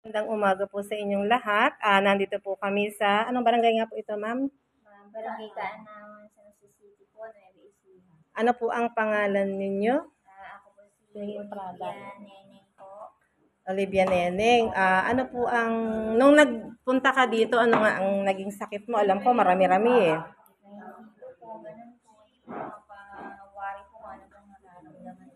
Magandang umaga po sa inyong lahat. Nandito po kami sa, anong barangay nga po ito, ma'am? Barangay Kaanawan, San Jose City po, Nueva Ecija. Ano po ang pangalan ninyo? Ako po si Olivia Neneng po. Olivia Neneng. Ano po ang, nung nagpunta ka dito, ano nga ang naging sakit mo? Alam ko, marami-rami eh. Nahihilo po, ganun po. Mapawari po kung ano pong nararamdaman ko.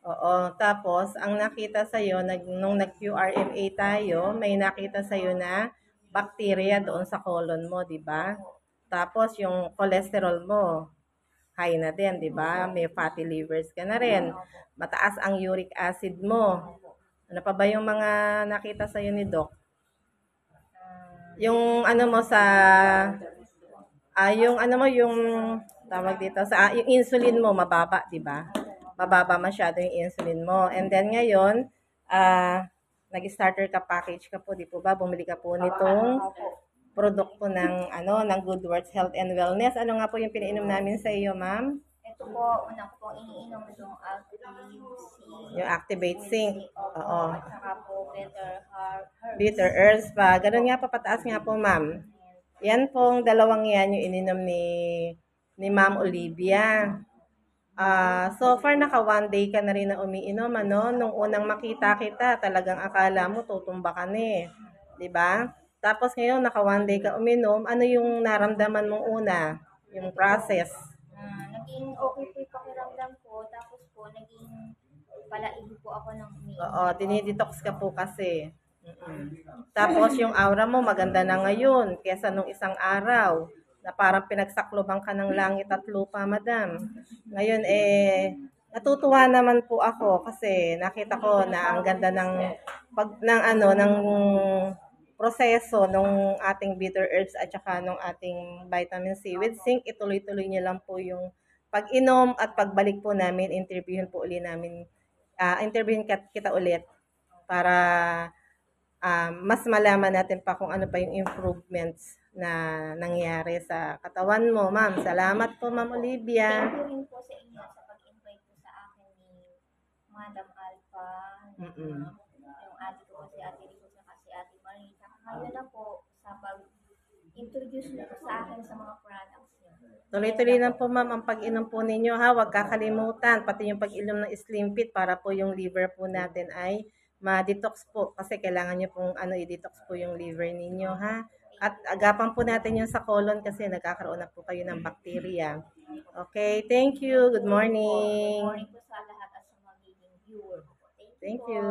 Oo. Tapos, ang nakita sa'yo, nung nag-QRMA tayo, may nakita sa'yo na bacteria doon sa colon mo, di ba? Tapos, yung cholesterol mo, high na din, di ba? May fatty livers ka na rin. Mataas ang uric acid mo. Ano pa ba yung mga nakita sa'yo ni Doc? Yung ano mo sa, yung ano mo, yung tawag dito, sa yung insulin mo, mababa, di ba? Mababa masyado yung insulin mo. And then ngayon, nag-starter ka package ka po, di po ba? Bumili ka po nitong produkto ng ng Good Works Health and Wellness. Ano nga po yung pinainom namin sa iyo, ma'am? Ito po, una ko pong iniinom itong Yung Activate Zinc. Oo. At saka po Herbs. Bitter Herbs pa. Ganun nga pa, pataas nga po, ma'am. Yan pong dalawang yan yung ininom ni Ma'am Olivia. So far, naka 1 day ka na rin na umiinom, ano? Nung unang makita kita, talagang akala mo tutumba ka na eh. Diba? Tapos ngayon, naka 1 day ka uminom, ano yung naramdaman mong una? Yung process? Naging okay po yung pakiramdam ko. Tapos po, naging palaig po ako ng umiinom. Oo, dinidetox ka po kasi. Tapos yung aura mo maganda na ngayon kesa nung isang araw na parang pinagsakloban ka ng langit at lupa, madam. Ngayon natutuwa naman po ako kasi nakita ko na ang ganda ng proseso ng ating bitter herbs at saka ng ating vitamin C with zinc. Ituloy-tuloy niyo lang po yung pag-inom at pagbalik po namin, interviewin kita ulit para mas malaman natin pa kung ano pa yung improvements na nangyari sa katawan mo, ma'am. Salamat po, Ma'am Olivia. Thank you rin po sa inyo sa pag-invite po sa akin ni Madam Alpha. Yung ate ko po si Ate Rico at si Ate Marie. Ngayon na po sa pag-introduce niyo po sa akin sa mga products niyo. Tuloy-tuloy lang po, ma'am, ang pag-inom po ninyo, ha. Huwag kakalimutan, pati yung pag-inom ng Slim Fit para po yung liver po natin ay ma-detox po. Kasi kailangan nyo pong i-detox po yung liver ninyo, ha. At agapan po natin yung sa colon kasi nagkakaroon na po kayo ng bacteria. Okay, thank you. Good morning. Good morning po sa lahat at sa magiging viewer. Thank you.